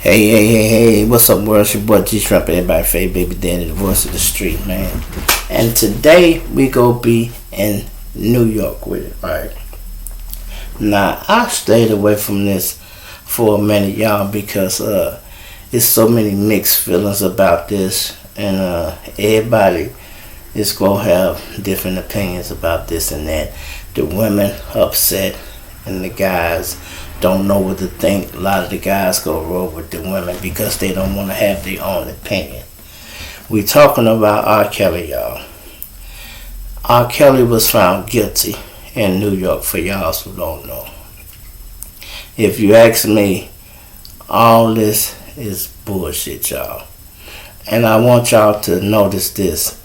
Hey, what's up, world? It's your boy G Shrimp, everybody, Faye Baby Daddy, the voice of the street, man. And today we go be in New York with it, right? Now, I stayed away from this for a minute, y'all, because there's so many mixed feelings about this, and everybody is gonna have different opinions about this and that. The women upset, and the guys don't know what to think. A lot of the guys go roll with the women because they don't want to have their own opinion. We talking about R. Kelly, y'all. R. Kelly was found guilty in New York, for y'all who don't know. If you ask me, all this is bullshit, y'all. And I want y'all to notice this.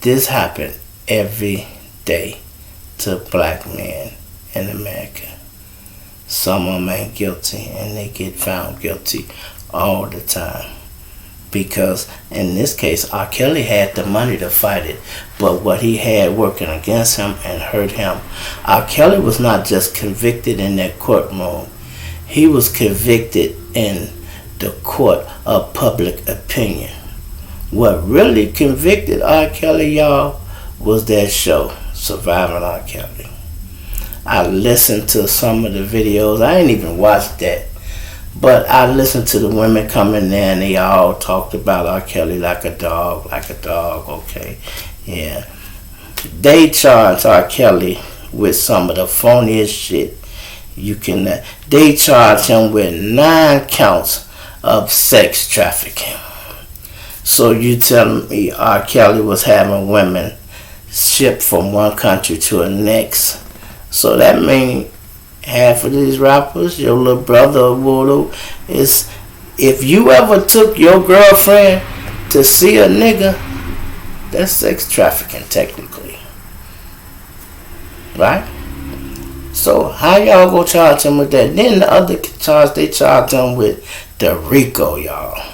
This happened every day to black men in America. Some of them ain't guilty, and they get found guilty all the time. Because in this case, R. Kelly had the money to fight it, but what he had working against him and hurt him. R. Kelly was not just convicted in that courtroom. He was convicted in the court of public opinion. What really convicted R. Kelly, y'all, was that show, Surviving R. Kelly. I listened to some of the videos. I ain't even watched that. But I listened to the women coming there, and they all talked about R. Kelly like a dog, okay. Yeah. They charged R. Kelly with some of the phoniest shit you can. They charged him with 9 counts of sex trafficking. So you telling me R. Kelly was having women shipped from one country to the next? So that means half of these rappers, your little brother or voodoo, is if you ever took your girlfriend to see a nigga, that's sex trafficking technically. Right? So how y'all go charge him with that? Then the other charge, they charge him with the RICO, y'all.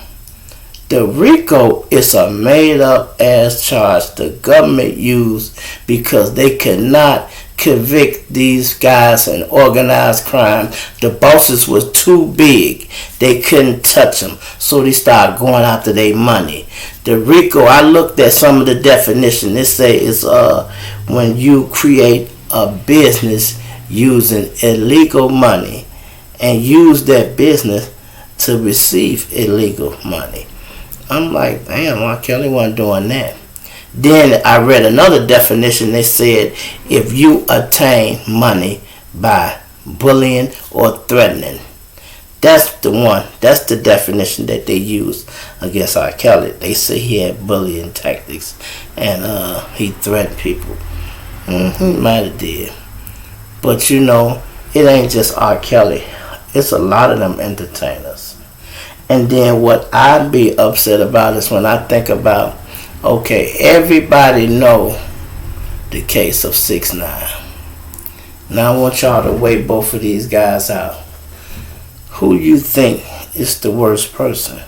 The RICO is a made up ass charge the government used because they cannot convict these guys in organized crime. The bosses was too big. They couldn't touch them. So they started going after their money. The RICO, I looked at some of the definition. They say it's when you create a business using illegal money and use that business to receive illegal money. I'm like, damn, R. Kelly wasn't doing that. Then I read another definition. They said if you attain money by bullying or threatening. That's the one. That's the definition that they used against R. Kelly. They say he had bullying tactics and he threatened people. He might have did. But you know, it ain't just R. Kelly. It's a lot of them entertainers. And then what I'd be upset about is when I think about, okay, everybody know the case of 6ix9ine. Now I want y'all to weigh both of these guys out. Who you think is the worst person?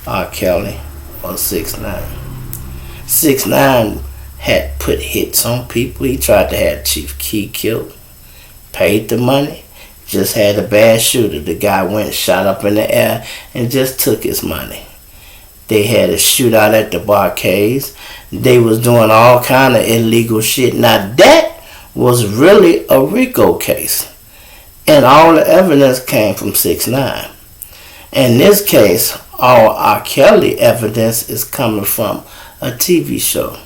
R. Kelly or 6ix9ine? 6ix9ine had put hits on people. He tried to have Chief Keef killed. Paid the money. Just had a bad shooter. The guy went, shot up in the air, and just took his money. They had a shootout at the barcades. They was doing all kind of illegal shit. Now that was really a RICO case. And all the evidence came from 6ix9ine. In this case, all R. Kelly evidence is coming from a TV show.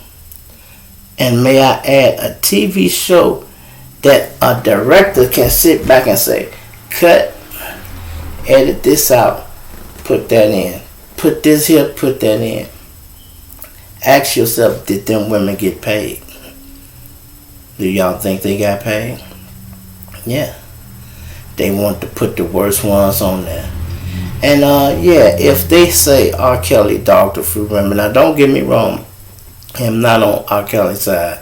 And may I add, a TV show that a director can sit back and say, cut, edit this out, put that in. Put this here, put that in. Ask yourself, did them women get paid? Do y'all think they got paid? Yeah. They want to put the worst ones on there. And yeah, if they say R. Kelly dogged a few women, now don't get me wrong, I'm not on R. Kelly's side.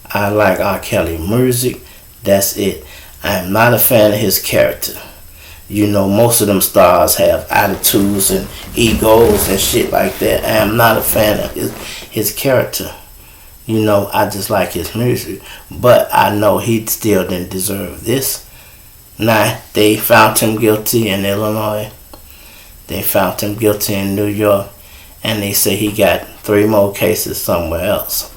I like R. Kelly music, that's it. I am not a fan of his character. You know, most of them stars have attitudes and egos and shit like that. I am not a fan of his character. You know, I just like his music. But I know he still didn't deserve this. Now, they found him guilty in Illinois. They found him guilty in New York, and they say he got 3 more cases somewhere else.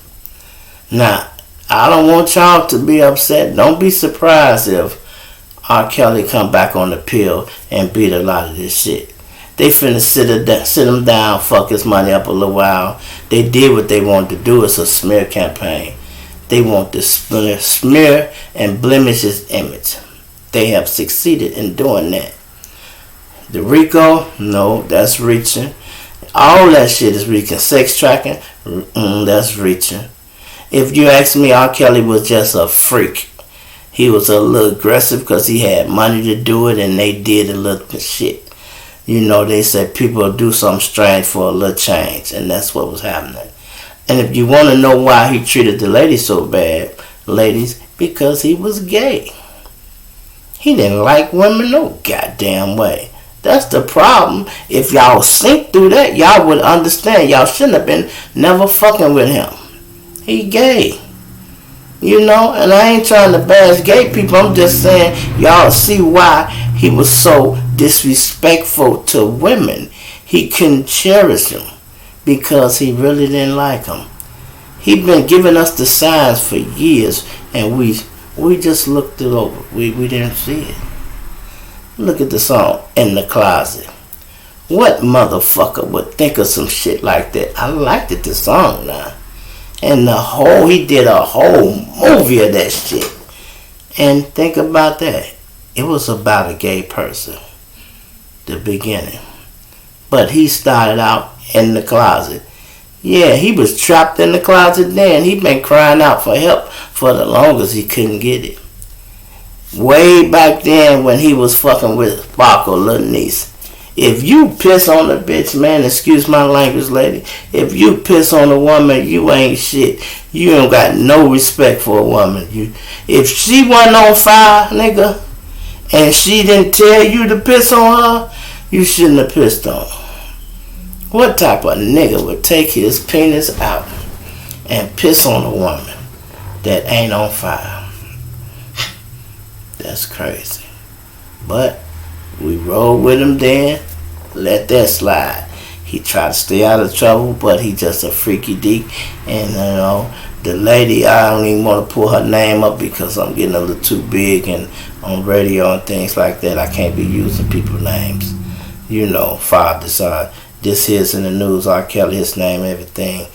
Now, I don't want y'all to be upset. Don't be surprised if R. Kelly come back on the pill and beat a lot of this shit. They finna sit him down, fuck his money up a little while. They did what they wanted to do. It's a smear campaign. They want to smear and blemish his image. They have succeeded in doing that. The RICO, no, that's reaching. All that shit is reaching. Sex tracking, that's reaching. If you ask me, R. Kelly was just a freak. He was a little aggressive because he had money to do it, and they did a little shit. You know, they said people do something strange for a little change, and that's what was happening. And if you want to know why he treated the ladies so bad, ladies, because he was gay. He didn't like women no goddamn way. That's the problem. If y'all think through that, y'all would understand. Y'all shouldn't have been never fucking with him. He gay. You know, and I ain't trying to bash gay people. I'm just saying y'all see why he was so disrespectful to women. He couldn't cherish them because he really didn't like them. He'd been giving us the signs for years, and we just looked it over. We didn't see it. Look at the song In the Closet. What motherfucker would think of some shit like that? I liked it, the song now. And he did a whole movie of that shit. And think about that. It was about a gay person. The beginning. But he started out in the closet. Yeah, he was trapped in the closet then. He been crying out for help for the longest he couldn't get it. Way back then when he was fucking with Sparkle, little niece. If you piss on a bitch, man, excuse my language, lady. If you piss on a woman, you ain't shit. You ain't got no respect for a woman. If she wasn't on fire, nigga, and she didn't tell you to piss on her, you shouldn't have pissed on her. What type of nigga would take his penis out and piss on a woman that ain't on fire? That's crazy. But we rolled with him then, let that slide. He tried to stay out of trouble, but he just a freaky deek. And the lady, I don't even want to pull her name up because I'm getting a little too big and on radio and things like that. I can't be using people's names. Father, son. This here's in the news, R. Kelly, his name, everything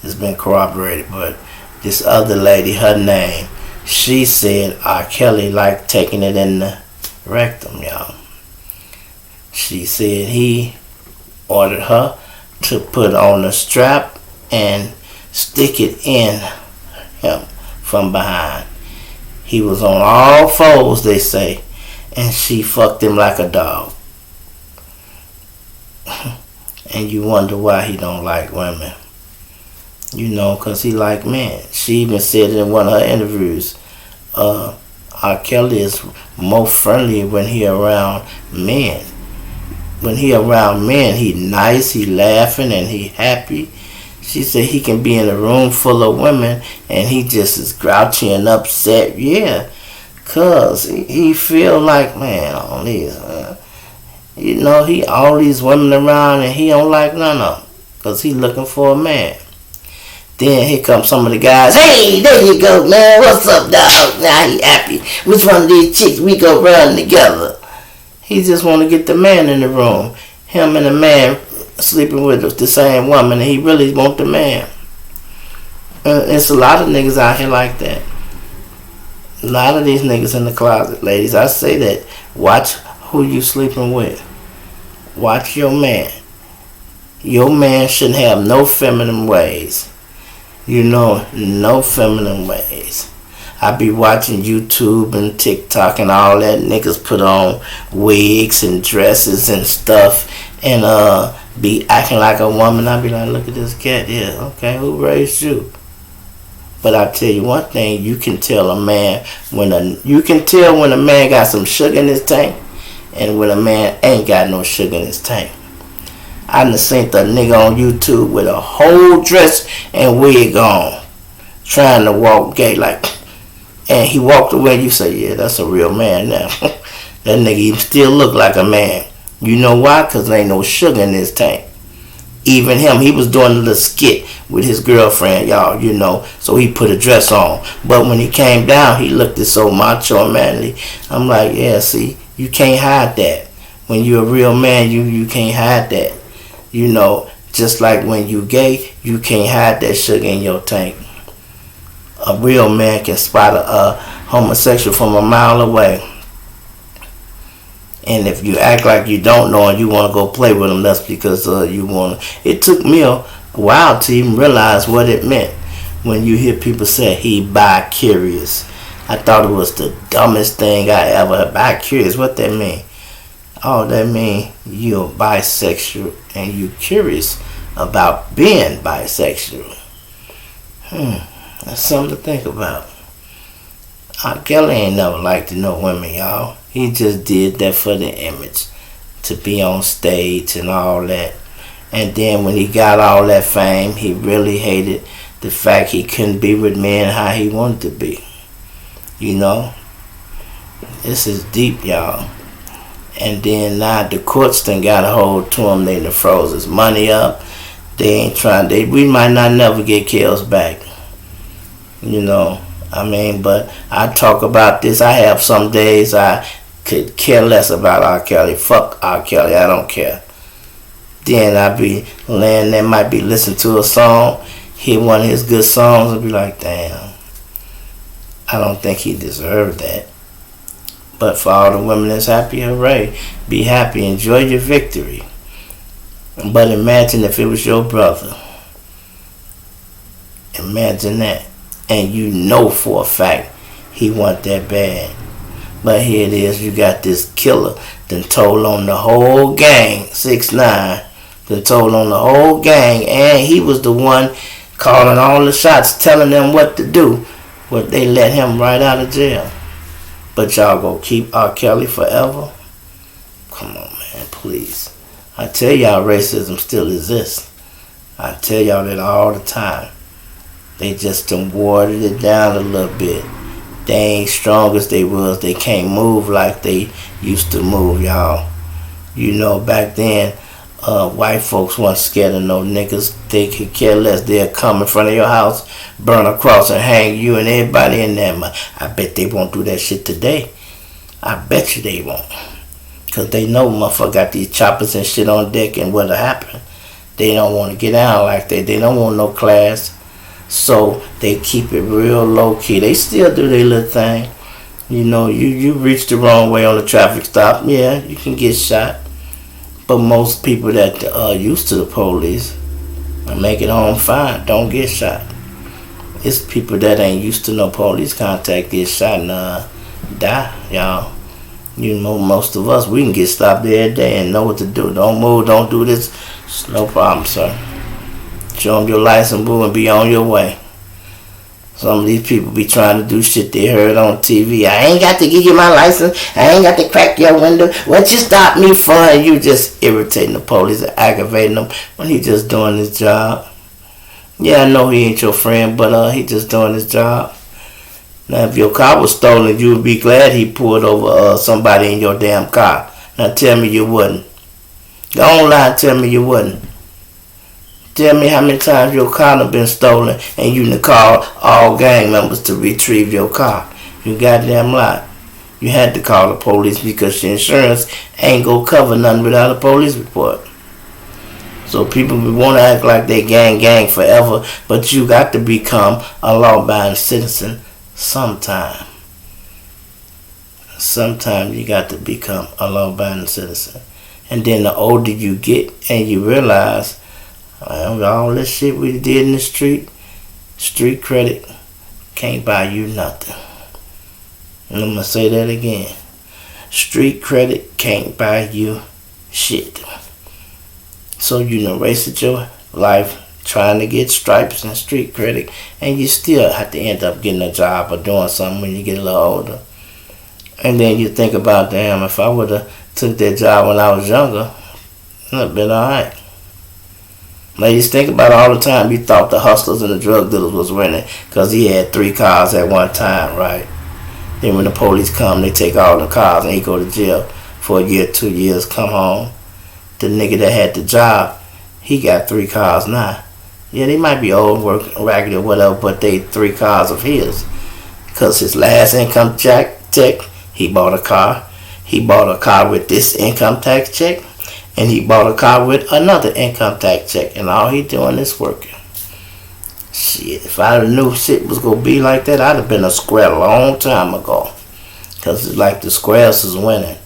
has been corroborated. But this other lady, her name, she said R. Kelly liked taking it in the rectum, y'all. She said he ordered her to put on a strap and stick it in him from behind. He was on all fours, they say, and she fucked him like a dog. And you wonder why he don't like women. Because he like men. She even said in one of her interviews, R. Kelly is more friendly when he around men. When he around men, he nice, he laughing, and he happy. She said he can be in a room full of women and he just is grouchy and upset. Yeah, cause he feel like, man, all these, he all these women around and he don't like none of them, cause he looking for a man. Then here comes some of the guys. Hey, there you go, man. What's up, dog? Now he happy. Which one of these chicks we go run together? He just want to get the man in the room. Him and the man sleeping with the same woman, and he really want the man. It's a lot of niggas out here like that. A lot of these niggas in the closet, ladies. I say that. Watch who you sleeping with. Watch your man. Your man shouldn't have no feminine ways. No feminine ways. I be watching YouTube and TikTok and all that. Niggas put on wigs and dresses and stuff and be acting like a woman. I be like, look at this cat. Yeah, okay, who raised you? But I tell you one thing, you can tell a man when a man got some sugar in his tank and when a man ain't got no sugar in his tank. I done seen the nigga on YouTube with a whole dress and wig on, trying to walk gay and he walked away. You say, yeah, that's a real man now. That nigga even still look like a man. You know why? Because there ain't no sugar in his tank. Even him, he was doing a little skit with his girlfriend, y'all, so he put a dress on. But when he came down, he looked so macho and manly. I'm like, yeah, see, you can't hide that. When you're a real man, you can't hide that. Just like when you gay, you can't hide that sugar in your tank. A real man can spot a homosexual from a mile away. And if you act like you don't know and you want to go play with them, that's because you want to. It took me a while to even realize what it meant when you hear people say he bi-curious. I thought it was the dumbest thing I ever heard. Bi-curious, what that mean? Oh, that mean you're bisexual and you're curious about being bisexual. That's something to think about. R. Kelly ain't never liked to know women, y'all. He just did that for the image, to be on stage and all that. And then when he got all that fame, he really hated the fact he couldn't be with men how he wanted to be. This is deep, y'all. And then now the courts done got a hold to him. They done froze his money up. They ain't trying. We might not never get Kells back. But I talk about this. I have some days I could care less about R. Kelly. Fuck R. Kelly, I don't care. Then I be laying there, might be listening to a song, hear one of his good songs, and be like, damn, I don't think he deserved that. But for all the women that's happy, hooray. Be happy, enjoy your victory. But imagine if it was your brother. Imagine that. And you know for a fact he want that bad. But here it is, you got this killer done told on the whole gang, 6ix9ine, done told on the whole gang, and he was the one calling all the shots, telling them what to do. But they let him right out of jail. But y'all gonna keep R. Kelly forever? Come on, man, please. I tell y'all racism still exists. I tell y'all that all the time. They just done watered it down a little bit. They ain't strong as they was. They can't move like they used to move, y'all. Back then, white folks weren't scared of no niggas. They could care less. They'll come in front of your house, burn a cross, and hang you and everybody in there. I bet they won't do that shit today. I bet you they won't. Because they know motherfucker got these choppers and shit on deck, and what'll happen. They don't want to get out like that. They don't want no class. So they keep it real low key. They still do their little thing. You reach the wrong way on the traffic stop, yeah, you can get shot. But most people that are used to the police and make it home fine don't get shot. It's people that ain't used to no police contact get shot and die, y'all. Most of us, we can get stopped every day and know what to do. Don't move, don't do this. It's no problem, sir. Show them your license, boo, and be on your way. Some of these people be trying to do shit they heard on TV. I ain't got to give you my license. I ain't got to crack your window. What you stop me for? And you just irritating the police and aggravating them when he just doing his job. Yeah, I know he ain't your friend, but he just doing his job. Now, if your car was stolen, you would be glad he pulled over somebody in your damn car. Now, tell me you wouldn't. Don't lie and tell me you wouldn't. Tell me how many times your car done been stolen and you done called all gang members to retrieve your car. You goddamn lie. You had to call the police because your insurance ain't gonna cover nothing without a police report. So people want to act like they gang forever, but you got to become a law-abiding citizen sometime. Sometime you got to become a law-abiding citizen. And then the older you get and you realize, all this shit we did in the street credit can't buy you nothing. And I'm going to say that again. Street credit can't buy you shit. So you done wasted your life trying to get stripes and street credit, and you still have to end up getting a job or doing something when you get a little older. And then you think about, damn, if I would have took that job when I was younger, it would have been alright. Ladies, think about all the time you thought the hustlers and the drug dealers was winning because he had 3 cars at one time, right? Then when the police come, they take all the cars and he go to jail for a year, 2 years, come home. the nigga that had the job, he got 3 cars now. Yeah, they might be old, working raggedy or whatever, but they 3 cars of his. Because his last income check, he bought a car. He bought a car with this income tax check. And he bought a car with another income tax check. And all he doing is working. Shit, if I knew shit was going to be like that, I'd have been a square a long time ago. Because it's like the squares is winning.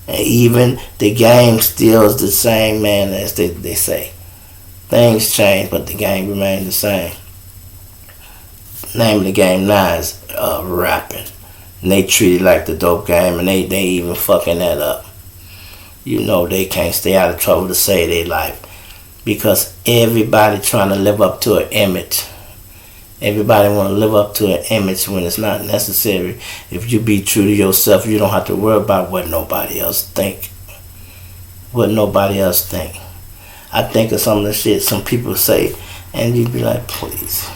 And even the game still is the same, man, as they say. Things change, but the game remains the same. Name of the game now is rapping. And they treat it like the dope game, and they even fucking that up. You know they can't stay out of trouble to save their life. Because everybody trying to live up to an image. Everybody want to live up to an image when it's not necessary. If you be true to yourself, you don't have to worry about what nobody else think. What nobody else think. I think of some of the shit some people say, and you be like, please.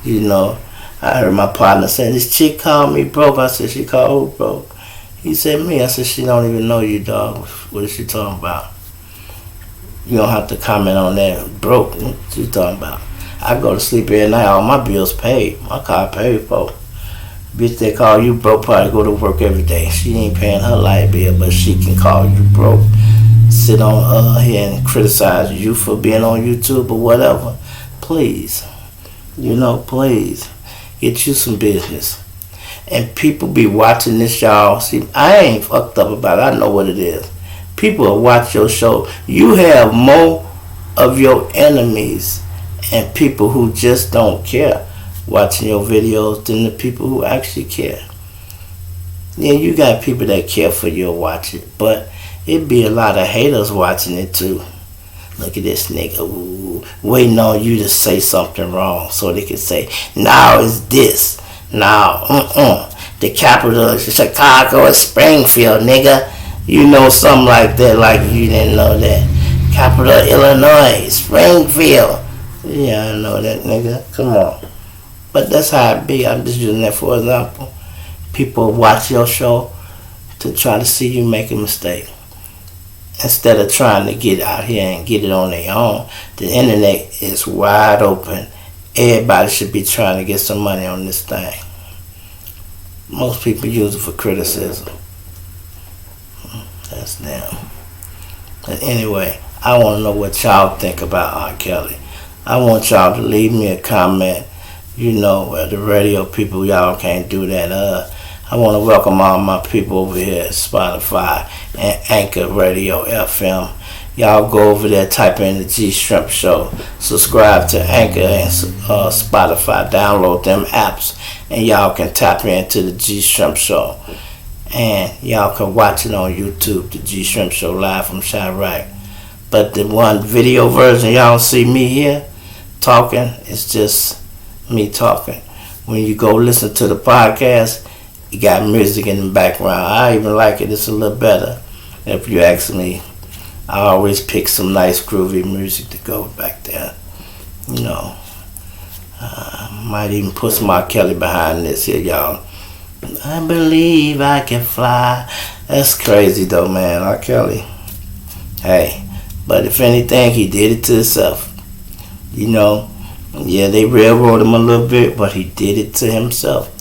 You know, I heard my partner say, this chick called me broke. I said, she called who broke? He said, me. I said, she don't even know you, dog. What is she talking about? You don't have to comment on that. Broke. What you talking about? I go to sleep every night. All my bills paid. My car paid for. Bitch, they call you broke, probably go to work every day. She ain't paying her light bill, but she can call you broke. Sit on here and criticize you for being on YouTube or whatever. Please. You know, please. Get you some business. And people be watching this, y'all. See, I ain't fucked up about it. I know what it is. People will watch your show. You have more of your enemies and people who just don't care watching your videos than the people who actually care. Yeah, you got people that care for you and watch it, but it be a lot of haters watching it too. Look at this nigga, ooh, waiting on you to say something wrong so they can say, now it's this, now, the capital is Chicago and Springfield, nigga. You know something like that, like you didn't know that. Capital Illinois, Springfield. Yeah, I know that, nigga. Come on. But that's how it be. I'm just using that for example. People watch your show to try to see you make a mistake. Instead of trying to get out here and get it on their own. The internet is wide open. Everybody should be trying to get some money on this thing. Most people use it for criticism. That's them. But anyway, I want to know what y'all think about R. Kelly. I want y'all to leave me a comment. You know, the radio people, y'all can't do that. I want to welcome all my people over here at Spotify and Anchor Radio FM. Y'all go over there, type in the G Shrimp Show. Subscribe to Anchor and Spotify. Download them apps, and y'all can tap into the G Shrimp Show. And y'all can watch it on YouTube, the G Shrimp Show, live from Chirac. But the one video version, y'all see me here talking, it's just me talking. When you go listen to the podcast, you got music in the background. I even like it. It's a little better. If you ask me, I always pick some nice groovy music to go back there. You know, might even put some R. Kelly behind this here, y'all. I believe I can fly. That's crazy though, man. R. Kelly. Hey, but if anything, he did it to himself. You know, yeah, they railroaded him a little bit, but he did it to himself.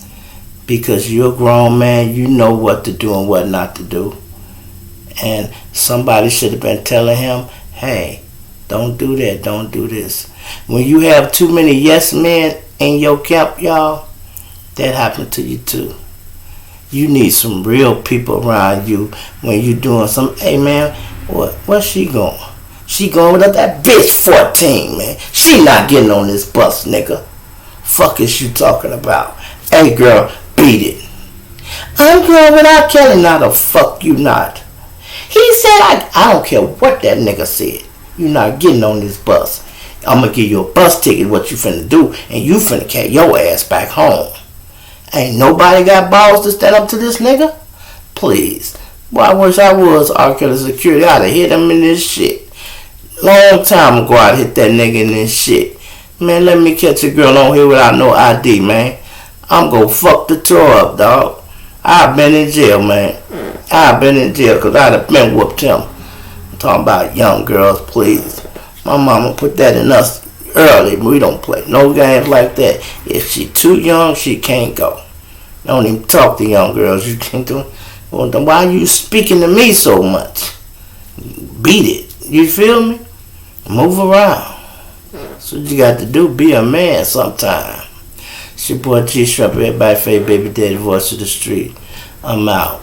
Because you're a grown man, you know what to do and what not to do. And somebody should have been telling him, hey, don't do that, don't do this. When you have too many yes men in your camp, y'all, that happened to you too. You need some real people around you when you doing some, hey man, where's she going? She going with that bitch 14, man. She not getting on this bus, nigga. Fuck is you talking about? Hey girl, beat it. I'm going without Kelly. Now the fuck you not. He said, I don't care what that nigga said. You not getting on this bus. I'm going to give you a bus ticket, what you finna do, and you finna carry your ass back home. Ain't nobody got balls to stand up to this nigga? Please. Boy, I wish I was R. Kelly security. I'd have hit him in this shit. Long time ago, I'd hit that nigga in this shit. Man, let me catch a girl on here without no ID, man. I'm gonna fuck the tour up, dog. I've been in jail, man. I've been in jail because I'd have been whooped him. Talking about young girls, please. My mama put that in us early. We don't play no games like that. If she too young, she can't go. Don't even talk to young girls. You can't do. Well, then why are you speaking to me so much? Beat it. You feel me? Move around. That's what you got to do. Be a man sometime. It's your boy G Strap, everybody favorite baby daddy, voice of the street. I'm out.